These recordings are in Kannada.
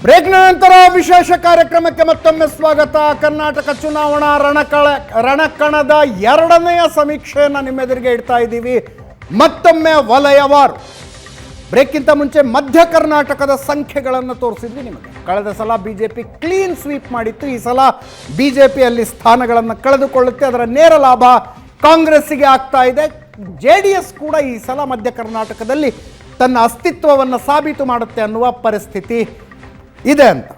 ಬ್ರೇಕ್ನ ನಂತರ ವಿಶೇಷ ಕಾರ್ಯಕ್ರಮಕ್ಕೆ ಮತ್ತೊಮ್ಮೆ ಸ್ವಾಗತ. ಕರ್ನಾಟಕ ಚುನಾವಣಾ ರಣಕಣದ ಎರಡನೆಯ ಸಮೀಕ್ಷೆಯನ್ನು ನಿಮ್ಮೆದುರಿಗೆ ಇಡ್ತಾ ಇದ್ದೀವಿ. ಮತ್ತೊಮ್ಮೆ ವಲಯವಾರು. ಬ್ರೇಕ್ಗಿಂತ ಮುಂಚೆ ಮಧ್ಯ ಕರ್ನಾಟಕದ ಸಂಖ್ಯೆಗಳನ್ನು ತೋರಿಸಿದ್ವಿ ನಿಮಗೆ. ಕಳೆದ ಸಲ ಬಿಜೆಪಿ ಕ್ಲೀನ್ ಸ್ವೀಪ್ ಮಾಡಿತ್ತು. ಈ ಸಲ ಬಿಜೆಪಿ ಅಲ್ಲಿ ಸ್ಥಾನಗಳನ್ನು ಕಳೆದುಕೊಳ್ಳುತ್ತೆ. ಅದರ ನೇರ ಲಾಭ ಕಾಂಗ್ರೆಸ್ಸಿಗೆ ಆಗ್ತಾ ಇದೆ. JDS ಕೂಡ ಈ ಸಲ ಮಧ್ಯ ಕರ್ನಾಟಕದಲ್ಲಿ ತನ್ನ ಅಸ್ತಿತ್ವವನ್ನು ಸಾಬೀತು ಮಾಡುತ್ತೆ ಅನ್ನುವ ಪರಿಸ್ಥಿತಿ ಇದೆ ಅಂತ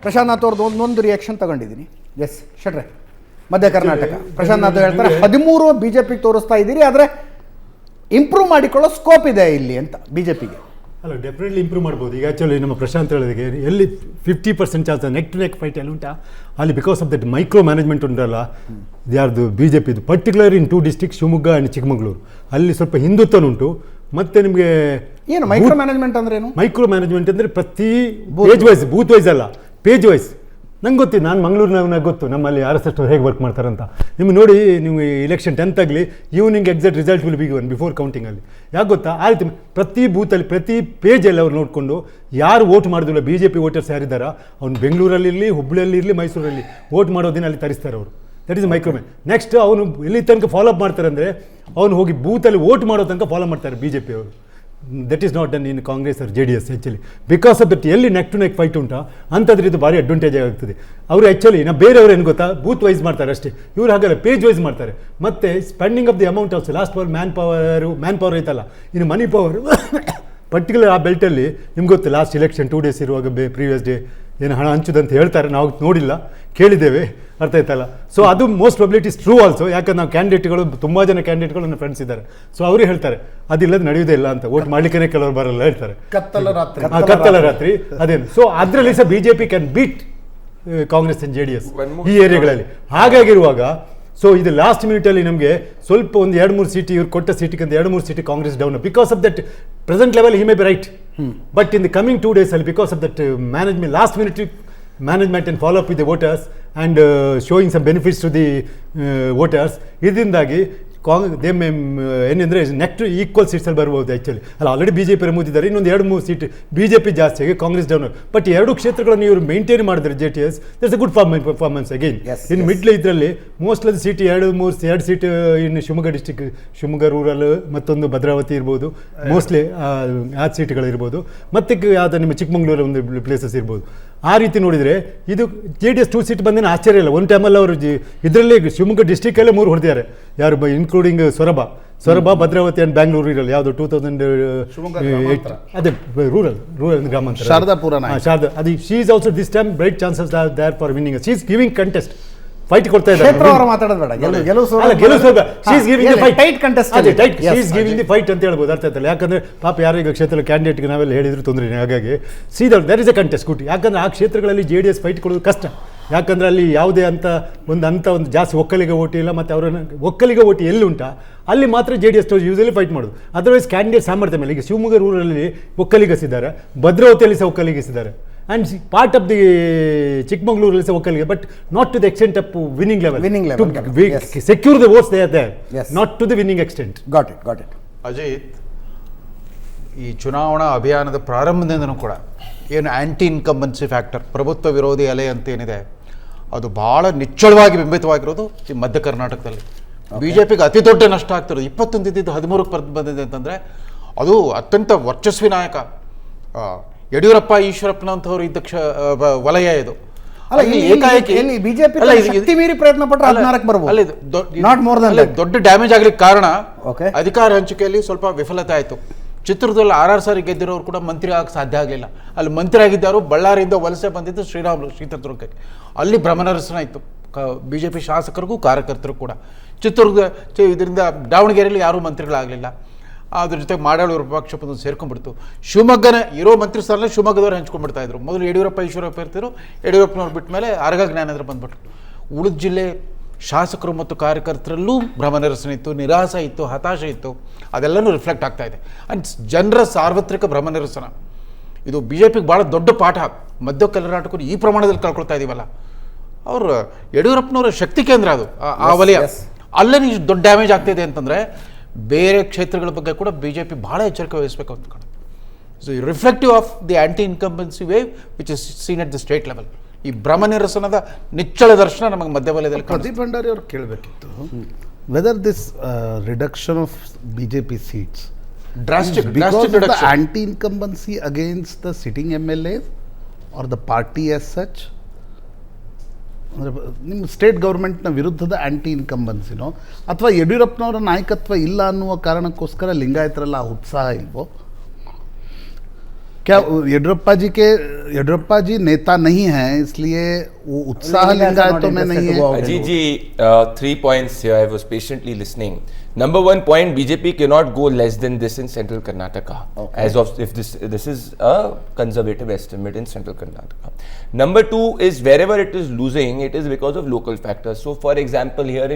ಪ್ರಶಾಂತ್ ನಾಥ್ ಅವ್ರದ್ದು ಒಂದೊಂದು ರಿಯಾಕ್ಷನ್ ತಗೊಂಡಿದ್ದೀನಿ. ಎಸ್ ಶೆಟ್ರೆ, ಮಧ್ಯ ಕರ್ನಾಟಕ ಪ್ರಶಾಂತ್ ನಾಥ್ ಹೇಳ್ತಾರೆ 13 BJP ತೋರಿಸ್ತಾ ಇದ್ದೀರಿ, ಆದರೆ ಇಂಪ್ರೂವ್ ಮಾಡಿಕೊಳ್ಳೋ ಸ್ಕೋಪ್ ಇದೆ ಇಲ್ಲಿ ಅಂತ BJPಗೆ. ಅಲ್ಲ, ಡೆಫಿನೆಟ್ಲಿ ಇಂಪ್ರೂವ್ ಮಾಡ್ಬೋದು. ಈಗ ಆ್ಯಕ್ಚುಲಿ ನಮ್ಮ ಪ್ರಶಾಂತ್ ಹೇಳಿದಾಗೆ ಎಲ್ಲಿ 50% chance neck to neck fight ಎಲ್ಲಿ ಉಂಟಾ ಅಲ್ಲಿ because of that micro management ಉಂಟಲ್ಲ ಯಾರ್ದು BJPದು, particular in 2 district Shivamogga and Chikkamagaluru. ಅಲ್ಲಿ ಸ್ವಲ್ಪ ಹಿಂದುತ್ವನುಂಟು. ಮತ್ತು ನಿಮಗೆ ಏನು ಮೈಕ್ರೋ ಮ್ಯಾನೇಜ್ಮೆಂಟ್ ಅಂದ್ರೆ ಏನು? ಮೈಕ್ರೋ ಮ್ಯಾನೇಜ್ಮೆಂಟ್ ಅಂದರೆ ಪ್ರತಿ ಪೇಜ್ ವೈಸ್, ಬೂತ್ ವೈಸ್ ಅಲ್ಲ, ಪೇಜ್ ವೈಸ್. ನಂಗೆ ಗೊತ್ತಿತ್ತು, ನಾನು ಮಂಗಳೂರಿನಾಗ ಗೊತ್ತು ನಮ್ಮಲ್ಲಿ RSS ಹೇಗೆ ವರ್ಕ್ ಮಾಡ್ತಾರಂತ. ನಿಮ್ಗೆ ನೋಡಿ, ನೀವು ಇಲೆಕ್ಷನ್ 10th ಆಗಲಿ evening exact result will be given before ಕೌಂಟಿಂಗಲ್ಲಿ. ಯಾಕೆ ಗೊತ್ತಾ, ಆ ರೀತಿ ಪ್ರತಿ ಬೂತಲ್ಲಿ ಪ್ರತಿ ಪೇಜಲ್ಲಿ ಅವ್ರು ನೋಡಿಕೊಂಡು ಯಾರು ವೋಟ್ ಮಾಡೋದಿಲ್ಲ BJP ವೋಟರ್ಸ್ ಯಾರಿದ್ದಾರಾ ಅವ್ನು ಬೆಂಗಳೂರಲ್ಲಿರಲಿ, ಹುಬ್ಬಳ್ಳಿಯಲ್ಲಿರಲಿ, ಮೈಸೂರಲ್ಲಿ ವೋಟ್ ಮಾಡೋದಿನ ಅಲ್ಲಿ ತರಿಸ್ತಾರೆ ಅವರು. That is ಮೈಕ್ರೋಮ್ಯಾನ್. ನೆಕ್ಸ್ಟ್ ಅವನು ಎಲ್ಲಿ ತನಕ ಫಾಲೋ ಅಪ್ ಮಾಡ್ತಾರೆ ಅಂದರೆ ಅವನು ಹೋಗಿ ಬೂತಲ್ಲಿ ವೋಟ್ ಮಾಡೋ ತನಕ ಫಾಲೋ ಮಾಡ್ತಾರೆ BJP ಅವರು. That is not done in Congress or JDS actually. Because of that ಎಲ್ಲಿ ನೆಕ್ ಟು ನೆಕ್ ಫೈಟ್ ಉಂಟಾ ಅಂಥದ್ರ ಇದು ಭಾರಿ ಅಡ್ವಾಂಟೇಜ್ ಆಗ್ತದೆ. ಅವರು ಆ್ಯಕ್ಚುಲಿ ನಾವು ಬೇರೆಯವರು ಏನು ಗೊತ್ತಾ, ಬೂತ್ ವೈಸ್ ಮಾಡ್ತಾರೆ ಅಷ್ಟೇ. ಇವ್ರು ಹಾಗಲ್ಲ, ಪೇಜ್ ವೈಸ್ ಮಾಡ್ತಾರೆ. ಮತ್ತು spending of the amount also. Last bar man power ಐತಲ್ಲ, ಇನ್ನು ಮನಿ ಪವರ್ ಪರ್ಟಿಕ್ಯುಲರ್ ಆ ಬೆಲ್ಟಲ್ಲಿ ನಿಮ್ಗೆ ಗೊತ್ತು. ಲಾಸ್ಟ್ ಇಲೆಕ್ಷನ್ 2 days ಇರುವಾಗ ಪ್ರೀವಿಯಸ್ ಡೇ ಏನು ಹಣ ಹಂಚುದಂತ ಹೇಳ್ತಾರೆ, ನಾವು ನೋಡಿಲ್ಲ, ಕೇಳಿದ್ದೇವೆ, ಅರ್ಥ ಆಯ್ತಲ್ಲ. ಸೊ ಅದು most probability is true also. ಯಾಕಂದ್ರೆ ನಾವು ಕ್ಯಾಂಡಿಡೇಟ್ಗಳು ತುಂಬ ಜನ ಕ್ಯಾಂಡಿಡೇಟ್ಗಳು ನನ್ನ ಫ್ರೆಂಡ್ಸ್ ಇದ್ದಾರೆ. ಸೊ ಅವರು ಹೇಳ್ತಾರೆ ಅದಿಲ್ಲದ ನಡೆಯೋದೇ ಇಲ್ಲ ಅಂತ, ವೋಟ್ ಮಾಡ್ಲಿಕ್ಕೆ ಕೆಲವರು ಬರಲ್ಲ ಹೇಳ್ತಾರೆ. ಕತ್ತಲ ರಾತ್ರಿ ಅದೇನು. ಸೊ ಅದರಲ್ಲಿ ಸಹ BJP can beet Congress and JDS ಈ ಏರಿಯಾಗಳಲ್ಲಿ. ಹಾಗಾಗಿರುವಾಗ ಸೊ ಇದು ಲಾಸ್ಟ್ ಮಿನಿಟಲ್ಲಿ ನಮಗೆ ಸ್ವಲ್ಪ ಒಂದು 2-3 ಸೀಟ್ ಇವ್ರು ಕೊಟ್ಟ ಸೀಟಿಗಿಂತ 2-3 seat Congress down because of that present level he may be right. But in the coming 2 days ಅಲ್ಲಿ because of that management last minute management and follow up with the voters and showing some benefits to the voters, ಇದರಿಂದಾಗಿ ಏನಂದರೆ ನೆಕ್ ಟು ಈಕ್ವಲ್ ಸೀಟ್ಸಲ್ಲಿ ಬರ್ಬೋದು ಆ್ಯಕ್ಚುಲಿ. ಅಲ್ಲ, ಆಲ್ರೆಡಿ BJP ರೆಮೂದಿದ್ದಾರೆ, ಇನ್ನೊಂದು 2-3 ಸೀಟ್ BJP ಜಾಸ್ತಿ ಆಗಿ ಕಾಂಗ್ರೆಸ್ ಡೌನ್. ಬಟ್ 2 ಕ್ಷೇತ್ರಗಳನ್ನು ಇವರು ಮೇಂಟೈನ್ ಮಾಡಿದ್ರೆ JDS, that's a good performance again. ಇನ್ನು ಮಿಡ್ಲ್ ಇದರಲ್ಲಿ most of the seat 2 seat ಇನ್ನು ಶಿವಮೊಗ್ಗ ಡಿಸ್ಟಿಕ್, ಶಿವಮೊಗ್ಗ ರೂರಲ್, ಮತ್ತೊಂದು ಭದ್ರಾವತಿ ಇರ್ಬೋದು, ಮೋಸ್ಟ್ಲಿ ಆ ಸೀಟ್ಗಳಿರ್ಬೋದು, ಮತ್ತು ಯಾವ್ದು ನಿಮ್ಮ ಚಿಕ್ಕಮಗಳೂರು ಒಂದು ಪ್ಲೇಸಸ್ ಇರ್ಬೋದು. ಆ ರೀತಿ ನೋಡಿದರೆ ಇದು JDS 2 ಸೀಟ್ ಬಂದೇನು ಆಶ್ಚರ್ಯ ಇಲ್ಲ. ಒಂದು ಟೈಮಲ್ಲಿ ಅವರು ಇದರಲ್ಲಿ ಶಿವಮೊಗ್ಗ ಡಿಸ್ಟಿಕಲ್ಲೇ 3 ಹೊಡೆದಿದ್ದಾರೆ. ಯಾರು ಇನ್ಕ್ಲೂಡಿಂಗ್ ಸೊರಬ, ಭದ್ರಾವತಿ ಆ್ಯಂಡ್ ಬ್ಯಾಂಗ್ಳೂರು ಇರಲ್ಲ, ಯಾವುದು 2008 ಅದೇ ರೂರಲ್ ಗ್ರಾಮಾಂತರ ಶಾರದಾ. ಅದು she is also this time bright chances are there for winning. She is giving contest, fight ಕೊಡ್ತಾ ಇದ್ದಾರೆ. ಫೈಟ್ ಅಂತ ಹೇಳ್ಬೋದು, ಅರ್ಥ ಆಯ್ತಲ್ಲ. ಯಾಕಂದ್ರೆ ಪಾಪ ಯಾರು ಈಗ ಕ್ಷೇತ್ರ ಕ್ಯಾಂಡಿಡೇಟ್ಗೆ ನಾವೆಲ್ಲ ಹೇಳಿದ್ರು ತೊಂದರೆ. ಹಾಗಾಗಿ there is a contest good. ಯಾಕಂದ್ರೆ ಆ ಕ್ಷೇತ್ರಗಳಲ್ಲಿ JDS ಫೈಟ್ ಕೊಡೋದು ಕಷ್ಟ. ಯಾಕಂದ್ರೆ ಅಲ್ಲಿ ಯಾವುದೇ ಒಂದು ಜಾಸ್ತಿ ಒಕ್ಕಲಿಗ ಓಟಿ ಇಲ್ಲ. ಮತ್ತು ಅವರ ಒಕ್ಕಲಿಗ ಓಟಿ ಎಲ್ಲಿ ಉಂಟಾ ಅಲ್ಲಿ ಮಾತ್ರ JDS ಯೂಸಲಿ ಫೈಟ್ ಮಾಡೋದು. ಅದರ್ವೈಸ್ ಕ್ಯಾಂಡಿಡೇಟ್ ಸಾಮರ್ಥ್ಯ ಮೇಲೆ ಈಗ ಶಿವಮೊಗ್ಗ ರೂರಲ್ಲಿ ಒಕ್ಕಲಿಗಿಸಿದ್ದಾರೆ, ಭದ್ರಾವತಿಯಲ್ಲಿ ಸಹ ಒಕ್ಕಲಿಗಿಸಿದ್ದಾರೆ, and part of the Chikmagalur is ಒಕ್ಕಲಿಗೆ, but not to the extent of winning level. To secure the votes they are there, not to the winning extent. Got it. Ajit, ಈ ಚುನಾವಣಾ ಅಭಿಯಾನದ ಪ್ರಾರಂಭದಿಂದನೂ ಕೂಡ ಏನು ಆ್ಯಂಟಿ ಇನ್ಕಂಬನ್ಸಿ ಫ್ಯಾಕ್ಟರ್, ಪ್ರಭುತ್ವ ವಿರೋಧಿ ಅಲೆ ಅಂತೇನಿದೆ, ಅದು ಭಾಳ ನಿಚ್ಚಳವಾಗಿ ಬಿಂಬಿತವಾಗಿರೋದು ಈ ಮಧ್ಯ ಕರ್ನಾಟಕದಲ್ಲಿ. BJPಗೆ ಅತಿ ದೊಡ್ಡ ನಷ್ಟ ಆಗ್ತಿರೋದು. 21 ಇದ್ದಿದ್ದು 13 ಬಂದಿದೆ ಅಂತಂದರೆ ಅದು ಅತ್ಯಂತ ವರ್ಚಸ್ವಿ ನಾಯಕ ಯಡಿಯೂರಪ್ಪ, ಈಶ್ವರಪ್ಪನಂಥವ್ರು ಇದ್ದ ವಲಯ ಇದು. ದೊಡ್ಡ ಡ್ಯಾಮೇಜ್ ಆಗ್ಲಿಕ್ಕೆ ಕಾರಣ ಅಧಿಕಾರ ಹಂಚಿಕೆಯಲ್ಲಿ ಸ್ವಲ್ಪ ವಿಫಲತೆ ಆಯಿತು. ಚಿತ್ರದುರ್ಗದಲ್ಲಿ 6 ಸಾರಿ ಗೆದ್ದಿರೋರು ಕೂಡ ಮಂತ್ರಿ ಆಗಕ್ಕೆ ಸಾಧ್ಯ ಆಗಲಿಲ್ಲ. ಅಲ್ಲಿ ಮಂತ್ರಿ ಆಗಿದ್ದವರು ಬಳ್ಳಾರಿಯಿಂದ ವಲಸೆ ಬಂದಿದ್ದು ಚಿತ್ರದುರ್ಗಕ್ಕೆ. ಅಲ್ಲಿ ಭ್ರಮನಿರಸನ ಇತ್ತು BJP ಶಾಸಕರಿಗೂ ಕಾರ್ಯಕರ್ತರು ಕೂಡ. ಇದರಿಂದ ದಾವಣಗೆರೆಯಲ್ಲಿ ಯಾರೂ ಮಂತ್ರಿಗಳಾಗಲಿಲ್ಲ. ಅದ್ರ ಜೊತೆ ಮಾಡಾಳು ವಿಪಕ್ಷ ಸೇರ್ಕೊಂಡ್ಬಿಡ್ತು. ಶಿವಮೊಗ್ಗನ ಇರೋ ಮಂತ್ರಿ ಸ್ಥಾನ ಶಿವಮೊಗ್ಗದವ್ರು ಹಂಚ್ಕೊಂಡ್ಬಿಡ್ತಾ ಇದ್ರು. ಮೊದಲು ಯಡಿಯೂರಪ್ಪ, ಈಶ್ವರಪ್ಪ ಇರ್ತಿದ್ರು. ಯಡಿಯೂರಪ್ಪನವ್ರು ಬಿಟ್ಟ ಮೇಲೆ ಆರ್ಗ ಜ್ಞಾನೇಂದ್ರ ಬಂದ್ಬಿಟ್ರು. ಉಳಿದ ಜಿಲ್ಲೆ ಶಾಸಕರು ಮತ್ತು ಕಾರ್ಯಕರ್ತರಲ್ಲೂ ಭ್ರಮನಿರಸನ ಇತ್ತು, ನಿರಾಸೆ ಇತ್ತು, ಹತಾಶೆ ಇತ್ತು. ಅದೆಲ್ಲನೂ ರಿಫ್ಲೆಕ್ಟ್ ಆಗ್ತಾ ಇದೆ. ಆ್ಯಂಡ್ ಜನರ ಸಾರ್ವತ್ರಿಕ ಭ್ರಮನಿರಸನ ಇದು BJPಗೆ ಭಾಳ ದೊಡ್ಡ ಪಾಠ. ಮಧ್ಯ ಕರ್ನಾಟಕರು ಈ ಪ್ರಮಾಣದಲ್ಲಿ ಕಳ್ಕೊಳ್ತಾ ಇದ್ದೀವಲ್ಲ. ಅವರು ಯಡಿಯೂರಪ್ಪನವರ ಶಕ್ತಿ ಕೇಂದ್ರ ಅದು, ಆ ವಲಯ. ಅಲ್ಲೇ ಇಷ್ಟು ದೊಡ್ಡ ಡ್ಯಾಮೇಜ್ ಆಗ್ತಿದೆ ಅಂತಂದರೆ ಬೇರೆ ಕ್ಷೇತ್ರಗಳ ಬಗ್ಗೆ ಕೂಡ BJP ಭಾಳ ಎಚ್ಚರಿಕೆ ವಹಿಸಬೇಕು ಅಂತ ಕಾಣುತ್ತೆ. So reflective of the anti incumbency wave which is scene at the state level. ಈ ಭ್ರಮ ನಿರಸನದ ನಿಚ್ಚಳ ದರ್ಶನ ನಮಗೆ ಮಧ್ಯವಲಯದಲ್ಲಿ ಪ್ರದೀಪ್ ಭಂಡಾರಿ ಅವ್ರು ಕೇಳಬೇಕಿತ್ತು, whether this reduction of BJP seats drastic because of the reduction. anti-incumbency against the sitting MLAs or the party as such? ಅಂದರೆ ನಿಮ್ಮ ಸ್ಟೇಟ್ ಗೌರ್ಮೆಂಟ್ನ ವಿರುದ್ಧದ ಆ್ಯಂಟಿ ಇನ್ಕಂಬನ್ಸಿನೋ ಅಥವಾ ಯಡಿಯೂರಪ್ಪನವರ ನಾಯಕತ್ವ ಇಲ್ಲ ಅನ್ನುವ ಕಾರಣಕ್ಕೋಸ್ಕರ ಲಿಂಗಾಯತರೆಲ್ಲ ಆ ಉತ್ಸಾಹ ಇಲ್ವೋ? क्या येडियुरप्पा जी नेता नहीं है इसलिए वो उत्साह लिंगायतों में नहीं है? Ajit ji, 3 points here. I was patiently listening. Number 1 point, BJP cannot go less than this in central Karnataka. Okay. As of if this is a conservative estimate in central Karnataka. Number 2 is wherever it is losing, it is because of local factors. So, for example, here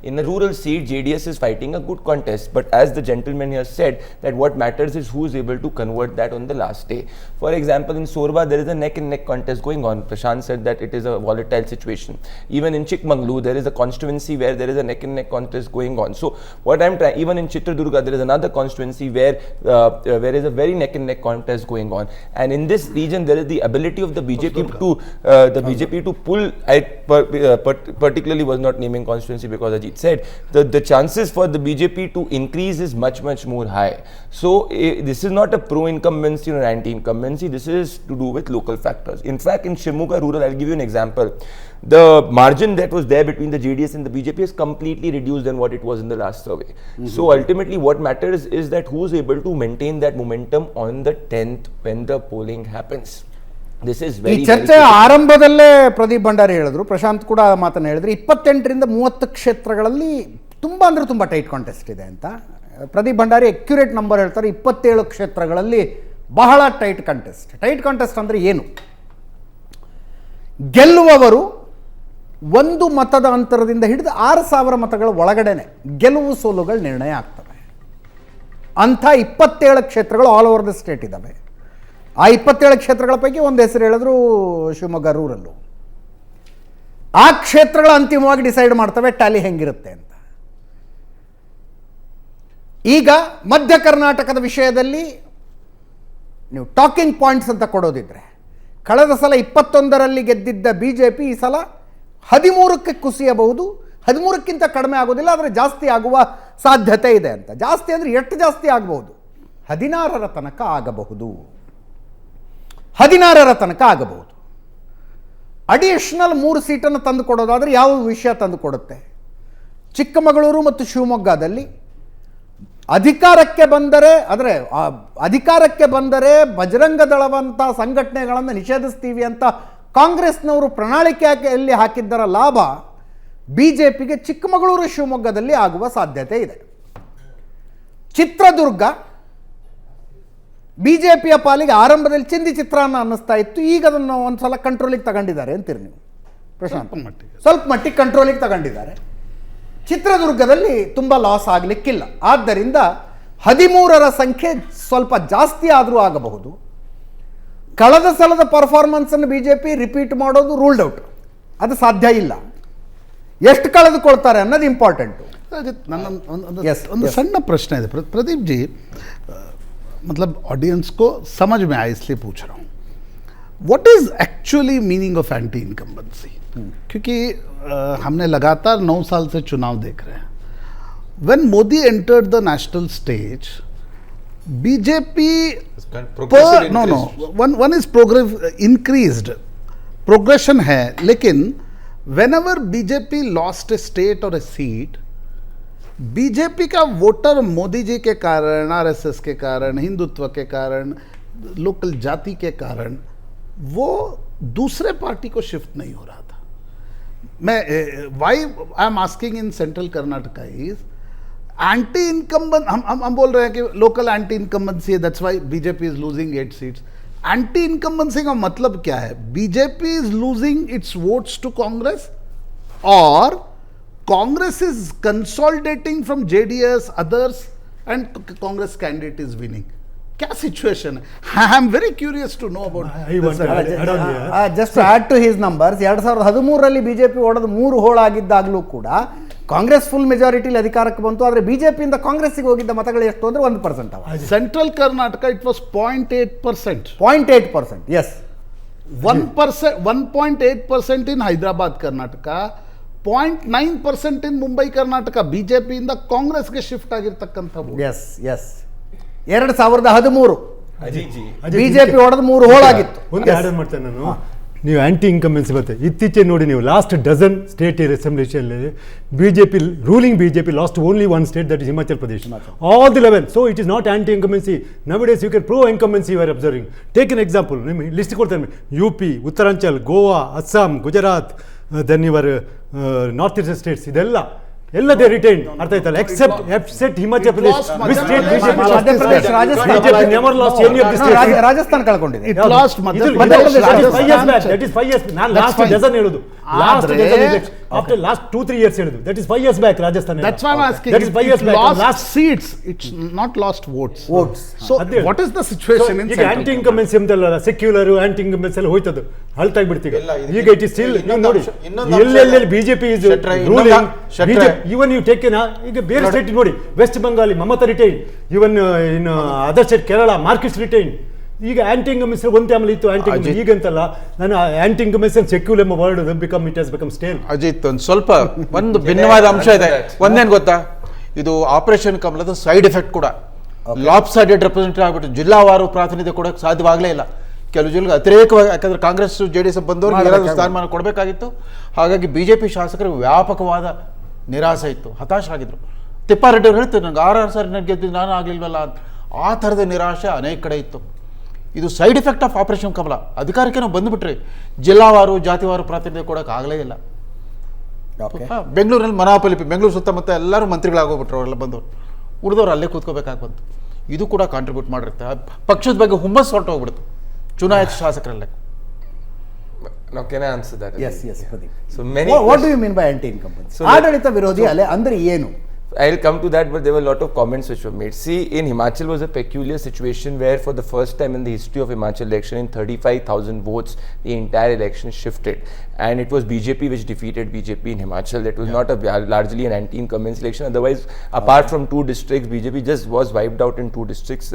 in a rural seat, JDS is fighting a good contest. But as the gentleman here said, that what matters is who is able to convert that on the last day. For example, in Sorba, there is a neck and neck contest going on. Prashant said that it is a volatile situation. Even in Chikmagalur, there is a constituency where there is a neck and neck contest going on. So, what I'm trying, even in Chitradurga, there is another constituency where there is a very neck and neck contest going on. And in this region, there is the ability of the BJP to pull. I particularly was not naming constituency because Ajit said the chances for the BJP to increase is much more high. So this is not a pro-incumbency or anti-incumbency. This is to do with local factors. In fact, in Shimoga rural, I'll give you an example. The margin that was there between the JDS and the BJP is completely reduced than what it was in the last survey. So ultimately what matters is that who is able to maintain that momentum on the 10th when the polling happens. This is ಈ very ಚರ್ಚೆ ಆರಂಭದಲ್ಲೇ ಪ್ರದೀಪ್ ಭಂಡಾರಿ ಹೇಳಿದ್ರು, ಪ್ರಶಾಂತ್ ಕೂಡ ಆ ಮಾತನ್ನು ಹೇಳಿದ್ರು. 28ರಿಂದ 30 ಕ್ಷೇತ್ರಗಳಲ್ಲಿ ತುಂಬ ಅಂದರೆ ತುಂಬ ಟೈಟ್ ಕಾಂಟೆಸ್ಟ್ ಇದೆ ಅಂತ. ಪ್ರದೀಪ್ ಭಂಡಾರಿ ಅಕ್ಯುರೇಟ್ ನಂಬರ್ ಹೇಳ್ತಾರೆ, 27 ಕ್ಷೇತ್ರಗಳಲ್ಲಿ ಬಹಳ ಟೈಟ್ ಕಾಂಟೆಸ್ಟ್. ಟೈಟ್ ಕಾಂಟೆಸ್ಟ್ ಅಂದರೆ ಏನು? ಗೆಲ್ಲುವವರು 1 ಮತದ ಅಂತರದಿಂದ ಹಿಡಿದು 6,000 ಮತಗಳ ಒಳಗಡೆನೆ ಗೆಲುವು ಸೋಲುಗಳು ನಿರ್ಣಯ ಆಗ್ತವೆ. ಅಂಥ 27 ಕ್ಷೇತ್ರಗಳು ಆಲ್ ಓವರ್ ದ ಸ್ಟೇಟ್ ಇದ್ದಾವೆ. ಆ 27 ಕ್ಷೇತ್ರಗಳ ಪೈಕಿ ಒಂದು ಹೆಸರು ಹೇಳಿದ್ರು ಶಿವಮೊಗ್ಗ ರೂರಲ್ಲು. ಆ ಕ್ಷೇತ್ರಗಳ ಅಂತಿಮವಾಗಿ ಡಿಸೈಡ್ ಮಾಡ್ತವೆ ಟ್ಯಾಲಿ ಹೆಂಗಿರುತ್ತೆ ಅಂತ. ಈಗ ಮಧ್ಯ ಕರ್ನಾಟಕದ ವಿಷಯದಲ್ಲಿ ನೀವು ಟಾಕಿಂಗ್ ಪಾಯಿಂಟ್ಸ್ ಅಂತ ಕೊಡೋದಿದ್ರೆ, ಕಳೆದ ಸಲ 21ರಲ್ಲಿ ಗೆದ್ದಿದ್ದ BJP ಈ ಸಲ 13ಕ್ಕೆ ಕುಸಿಯಬಹುದು, 13ಕ್ಕಿಂತ ಕಡಿಮೆ ಆಗೋದಿಲ್ಲ, ಆದರೆ ಜಾಸ್ತಿ ಆಗುವ ಸಾಧ್ಯತೆ ಇದೆ ಅಂತ. ಜಾಸ್ತಿ ಅಂದರೆ ಎಷ್ಟು ಜಾಸ್ತಿ ಆಗಬಹುದು? 16ರ ತನಕ ಆಗಬಹುದು. 16ರ ತನಕ ಆಗಬಹುದು. ಅಡಿಷನಲ್ 3 ಸೀಟನ್ನು ತಂದು ಕೊಡೋದಾದರೆ ಯಾವ ವಿಷಯ ತಂದು ಕೊಡುತ್ತೆ? ಚಿಕ್ಕಮಗಳೂರು ಮತ್ತು ಶಿವಮೊಗ್ಗದಲ್ಲಿ ಅಧಿಕಾರಕ್ಕೆ ಬಂದರೆ ಬಜರಂಗ ದಳವಂಥ ಸಂಘಟನೆಗಳನ್ನು ನಿಷೇಧಿಸ್ತೀವಿ ಅಂತ ಕಾಂಗ್ರೆಸ್ನವರು ಪ್ರಣಾಳಿಕೆಯಲ್ಲಿ ಹಾಕಿದ್ದರ ಲಾಭ BJPಗೆ ಚಿಕ್ಕಮಗಳೂರು ಶಿವಮೊಗ್ಗದಲ್ಲಿ ಆಗುವ ಸಾಧ್ಯತೆ ಇದೆ. ಚಿತ್ರದುರ್ಗ BJPಯ ಪಾಲಿಗೆ ಆರಂಭದಲ್ಲಿ ಚಿಂದಿ ಚಿತ್ರಾನ್ನ ಅನ್ನಿಸ್ತಾ ಇತ್ತು, ಈಗ ಅದನ್ನು ಒಂದು ಸಲ ಕಂಟ್ರೋಲಿಗೆ ತಗೊಂಡಿದ್ದಾರೆ ಅಂತೀರಿ ನೀವು ಪ್ರಶಾಂತ್? ಸ್ವಲ್ಪ ಮಟ್ಟಿಗೆ ಕಂಟ್ರೋಲಿಗೆ ತಗೊಂಡಿದ್ದಾರೆ. ಚಿತ್ರದುರ್ಗದಲ್ಲಿ ತುಂಬ ಲಾಸ್ ಆಗಲಿಕ್ಕಿಲ್ಲ. ಆದ್ದರಿಂದ 13ರ ಸಂಖ್ಯೆ ಸ್ವಲ್ಪ ಜಾಸ್ತಿ ಆದರೂ ಆಗಬಹುದು. ಕಳೆದ ಸಲದ ಪರ್ಫಾರ್ಮೆನ್ಸನ್ನು BJP ರಿಪೀಟ್ ಮಾಡೋದು ರೂಲ್ಡ್ ಔಟ್, ಅದು ಸಾಧ್ಯ ಇಲ್ಲ. ಎಷ್ಟು ಕಳೆದುಕೊಳ್ತಾರೆ ಅನ್ನೋದು ಇಂಪಾರ್ಟೆಂಟು. ನನ್ನ ಒಂದು ಸಣ್ಣ ಪ್ರಶ್ನೆ ಇದೆ ಪ್ರದೀಪ್ ಜಿ, मतलब ऑडियंस को समझ में आए इसलिए पूछ रहा हूँ, what is actually meaning of anti incumbency? क्योंकि हमने लगातार 9 साल से चुनाव देख रहे हैं. When Modi entered the national stage, BJP one is progression है, लेकिन whenever बीजेपी लॉस्ट ए स्टेट और ए सीट, बीजेपी का वोटर मोदी जी के कारण, आरएसएस के कारण, हिंदुत्व के कारण, लोकल जाति के कारण वो दूसरे पार्टी को शिफ्ट नहीं हो रहा था. मैं why I am asking in central Karnataka is anti incumbence. हम बोल रहे हैं कि लोकल एंटी इनकम्बेंसी है, that's why BJP is losing 8 seats. Anti incumbency का मतलब क्या है? BJP is losing its votes to Congress और Congress is consolidating from JDS, others, and Congress candidate is winning. क्या situation है? I am very curious to know about this. Just to add to his numbers, 2013ರಲ್ಲಿ BJP ಹೊಡೆದು 3 ಹೋಳಾಗಿದ್ದಾಗಲೂ ಕೂಡ ಕಾಂಗ್ರೆಸ್ ಫುಲ್ ಮೆಜಾರಿಟಿಲಿ ಅಧಿಕಾರಕ್ಕೆ ಬಂತು, ಆದರೆ ಬಿಜೆಪಿಯಿಂದ ಕಾಂಗ್ರೆಸ್ಸಿಗೆ ಹೋಗಿದ್ದ ಮತಗಳು ಎಷ್ಟು ಅಂದರೆ 1% ಅವ. Central Karnataka, it was 0.8%. 0.8%, yes. 1.8% in Hyderabad, Karnataka. 0.9% in Mumbai, Karnataka. ಬಿಜೆಪಿಯಿಂದ ಕಾಂಗ್ರೆಸ್ಗೆ ಶಿಫ್ಟ್ ಆಗಿರ್ತಕ್ಕಂಥ ಎಸ್ ಎಸ್ 2013 Ajit ji. ಬಿಜೆಪಿ ಹೊಡೆದು 3 ಹೋಳಾಗಿತ್ತು. ಒಂದು ಆ್ಯಡ್ ಮಾಡ್ತೇನೆ ನಾನು. ನೀವು ಆ್ಯಂಟಿ ಇನ್ಕಂಬೆನ್ಸಿ ಬರುತ್ತೆ. ಇತ್ತೀಚೆಗೆ ನೋಡಿ ನೀವು ಲಾಸ್ಟ್ ಡಜನ್ ಸ್ಟೇಟ್ ಅಸೆಂಬ್ಲಿಯಲ್ಲಿ ruling BJP lost only one state, that is Himachal Pradesh. All the 11. So it is not anti incumbency. Nowadays you can pro incumbency you are observing. Take an example, ನಿಮಗೆ ಲಿಸ್ಟ್ ಕೊಡ್ತೇನೆ. UP, Uttaranchal, Goa, Assam, Gujarat, then your north eastern states, ಇದೆಲ್ಲ ದೇ ರಿಟೈನ್. ಅರ್ಥ ಆಯ್ತಲ್ಲ, ಎಕ್ಸೆಪ್ಟ್ ಹಿಮಾಚಲ್ ಪ್ರದೇಶ್. ರಾಜಸ್ಥಾನ ಕಳ್ಕೊಂಡಿದೆ. After last 2-3 years ಹೇಳುದು, that is 5 years back. Rajasthan. That's why I'm asking. That is 5 years back. Lost seats. It's not lost votes. So what is the situation in ಈಗ ಆಂಟಿ ಇನ್ಕಂಬೆನ್ಸಿ ಅಂತಲ್ಲ, ಸೆಕ್ಯುಲರ್ ಆಂಟಿ ಇನ್ಕಂಬೆನ್ಸಿ ಎಲ್ಲ ಹೋಯ್ತದು, ಹಲ್ಟಾಗಿ ಬಿಡ್ತೀವಿ. ಈಗ ಇಟ್ ಇಸ್ ಸ್ಟಿಲ್ ನೋಡಿ ಎಲ್ಲೆಲ್ಲಿ BJP is ruling. Even you take ಈಗ ಬೇರೆ ಸ್ಟೇಟ್ ನೋಡಿ, West Bengal Mamata retain, even in other state Kerala marxists retain. ಈಗ ಆಂಟಿ ಇನ್ಕಂಬೆನ್ಸಿ ಒಂದು ಟೈಮಲ್ಲಿ ಇತ್ತು ಆಂಟಿ ಇನ್ಕಂಬೆನ್ಸಿ, ಈಗಂತಲ್ಲ. ನಾನು ಆಂಟಿ ಇನ್ಕಂಬೆನ್ಸಿ ಅಂಡ್ ಸೆಕ್ಯುಲರ್ ಎಂಬ word it has become stale. Ajit, ಒಂದು ಸ್ವಲ್ಪ ಒಂದು ಭಿನ್ನವಾದ ಅಂಶ ಇದೆ. ಒಂದೇನು ಗೊತ್ತಾ, ಇದು ಆಪರೇಷನ್ ಕಮಲದ ಸೈಡ್ ಎಫೆಕ್ಟ್ ಕೂಡ. ಲಾಪ್ಸೈಡೆಡ್ ರೆಪ್ರೆಸೆಂಟೇಟಿವ್ ಆಗ್ಬಿಟ್ಟು ಜಿಲ್ಲಾವಾರು ಪ್ರಾತಿನಿಧ್ಯ ಕೊಡೋಕೆ ಸಾಧ್ಯವಾಗಲೇ ಇಲ್ಲ. ಕೆಲವು ಜಿಲ್ಲೆಗೆ ಅತಿರೇಕವಾಗಿ, ಯಾಕಂದ್ರೆ ಕಾಂಗ್ರೆಸ್ JDS ಬಂದವರು ಏನಾದರೂ ಸ್ಥಾನಮಾನ ಕೊಡಬೇಕಾಗಿತ್ತು. ಹಾಗಾಗಿ ಬಿಜೆಪಿ ಶಾಸಕರಿಗೆ ವ್ಯಾಪಕವಾದ ನಿರಾಸೆ ಇತ್ತು, ಹತಾಶರಾಗಿದ್ರು. ತಿಪ್ಪಾರೆಡ್ಡಿ ಅವರು ಹೇಳ್ತಾರೆ, ನನಗೆ 6 ಸಾರಿ ನನಗೆ ಗೆದ್ದು ನಾನು ಆಗಲಿಲ್ವಲ್ಲ ಅಂತ. ಆ ಥರದ ನಿರಾಶೆ ಅನೇಕ ಕಡೆ ಇತ್ತು. ಇದು ಸೈಡ್ ಎಫೆಕ್ಟ್ ಆಫ್ ಆಪರೇಷನ್ ಕಮಲ. ಅಧಿಕಾರಕ್ಕೆ ನಾವು ಬಂದುಬಿಟ್ರೆ ಜಿಲ್ಲಾವಾರು ಜಾತಿವಾರು ಪ್ರಾತಿನಿಧ್ಯ ಕೊಡೋಕೆ ಆಗಲೇ ಇಲ್ಲ. ಬೆಂಗಳೂರಲ್ಲಿ ಮನಾಪಲಿ, ಬೆಂಗಳೂರು ಸುತ್ತಮುತ್ತ ಎಲ್ಲರೂ ಮಂತ್ರಿಗಳಾಗೋಗ್ಬಿಟ್ರು, ಅವರೆಲ್ಲ ಬಂದವರು. ಉಳಿದವ್ರು ಅಲ್ಲೇ ಕೂತ್ಕೋಬೇಕಾಗಿ ಬಂತು. ಇದು ಕೂಡ ಕಾಂಟ್ರಿಬ್ಯೂಟ್ ಮಾಡಿರುತ್ತೆ. ಪಕ್ಷದ ಬಗ್ಗೆ ಹುಮ್ಮಸ್ ಹೊರಟೋಗ್ಬಿಡ್ತು ಚುನಾಯಿತ ಶಾಸಕರಲ್ಲೇ. Now can I answer that? Yes. So many. What do you mean by anti-incumbency? ಆಡಳಿತ ವಿರೋಧಿ ಅಲೆ ಅಂದ್ರೆ ಏನು? I'll come to that, but there were a lot of comments which were made. See, in Himachal was a peculiar situation where for the first time in the history of Himachal election, in 35,000 votes, the entire election shifted. And it was BJP which defeated BJP in Himachal. That was not largely an anti-incumbency election. Otherwise, apart from 2 districts, BJP just was wiped out in 2 districts,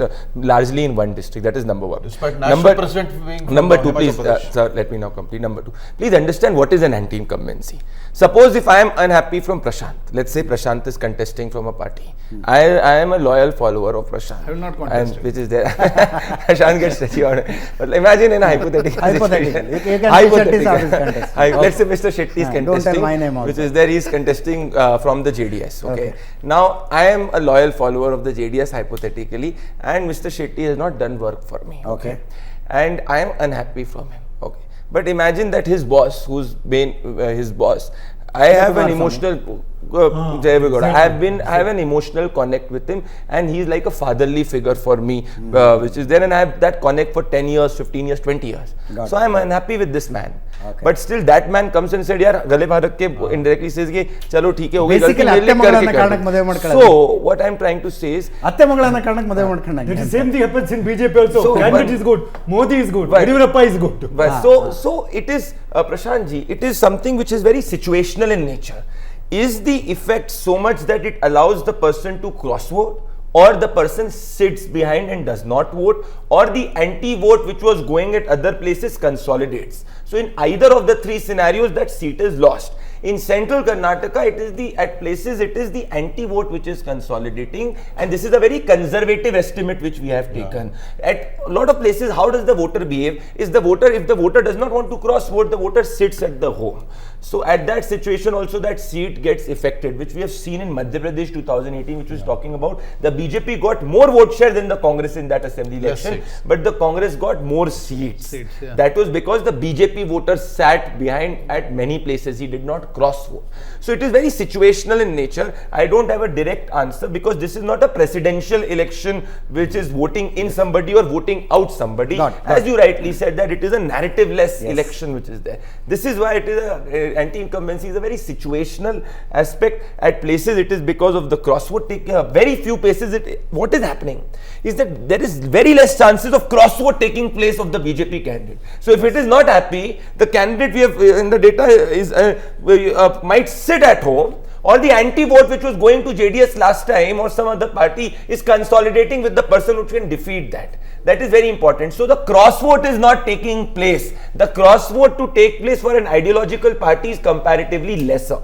largely in 1 district. That is number 1. Despite national president being number 2, please, sir, let me now complete. Number 2, please understand what is an anti-incumbency. Suppose if I am unhappy from Prashant, let's say Prashant is contesting from a party. I am a loyal follower of Prashant. I will not contest. Which is there. Prashant gets touchy on it. But imagine in a hypothetical situation. Let's say Mr. Shetty is contesting. Don't tell my name also. Which is there, he is contesting from the JDS. Okay. Now I am a loyal follower of the JDS hypothetically, and Mr. Shetty has not done work for me. Okay. And I am unhappy from him. Okay. But imagine that his boss, who's been his boss, I have an emotional I have an emotional connect with him, and he's like a fatherly figure for me, which is there, and I have that connect for 10 years, 15 years, 20 years. So I'm unhappy with this man. Okay. But still that man comes and said, yaar gale bharat ke indirectly says ki chalo theek hai ho gayi galti mere liye karke. So what I'm trying to say is atte magalana karanake madave madkondange. That is same thing happens in BJP also. So candidate is good, Modi is good, Yediyurappa is good. But so it is Prashant ji, it is something which is very situational in nature. Is the effect so much that it allows the person to cross vote, or the person sits behind and does not vote, or the anti-vote which was going at other places consolidates? So in either of the 3 scenarios, that seat is lost. In central Karnataka, at places it is the anti-vote which is consolidating, and this is a very conservative estimate which we have taken. At a lot of places, how does the voter behave? If the voter does not want to cross vote, the voter sits at the home. So at that situation also, that seat gets affected, which we have seen in Madhya Pradesh 2018, which was talking about the BJP got more vote share than the Congress in that assembly election, but the Congress got more seats. That was because the BJP voters sat behind at many places. He did not cross vote. So it is very situational in nature. I don't have a direct answer, because this is not a presidential election which is voting in somebody or voting out somebody. As you rightly said, that it is a narrative-less election which is there. This is why it is anti-incumbency is a very situational aspect. At places it is because of the cross vote. Very few places what is happening is that there is very less chances of cross vote taking place of the BJP candidate. So if it is not happy, the candidate we have in the data is might sit at home, or the anti-vote which was going to JDS last time or some other party is consolidating with the person who can defeat that. That is very important. So the cross vote is not taking place. The cross vote to take place for an ideological party is comparatively lesser.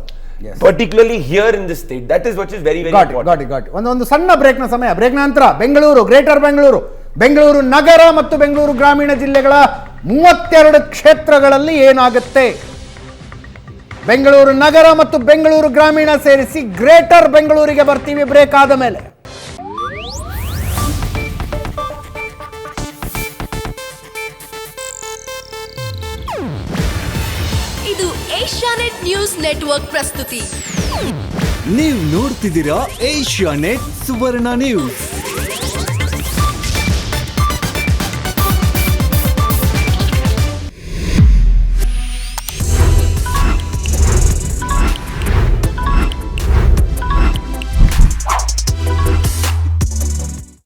Yes. Particularly here in this state. That is what is very, very important. Got ಒಂದು ಸಣ್ಣ ಬ್ರೇಕ್ನ ಸಮಯ. ಬ್ರೇಕ್ ನಂತರ ಬೆಂಗಳೂರು, ಗ್ರೇಟರ್ ಬೆಂಗಳೂರು, ಬೆಂಗಳೂರು ನಗರ ಮತ್ತು ಬೆಂಗಳೂರು ಗ್ರಾಮೀಣ ಜಿಲ್ಲೆಗಳ 32 ಕ್ಷೇತ್ರಗಳಲ್ಲಿ ಏನಾಗುತ್ತೆ, ಬೆಂಗಳೂರು ನಗರ ಮತ್ತು ಬೆಂಗಳೂರು ಗ್ರಾಮೀಣ ಸೇರಿಸಿ ಗ್ರೇಟರ್ ಬೆಂಗಳೂರಿಗೆ ಬರ್ತೀವಿ ಬ್ರೇಕ್ ಆದ ಮೇಲೆ. ಇದು ಏಷ್ಯಾನೆಟ್ ನ್ಯೂಸ್ ನೆಟ್ವರ್ಕ್ ಪ್ರಸ್ತುತಿ. ನೀವು ನೋಡ್ತಿದ್ದೀರಾ ಏಷ್ಯಾನೆಟ್ ಸುವರ್ಣ ನ್ಯೂಸ್.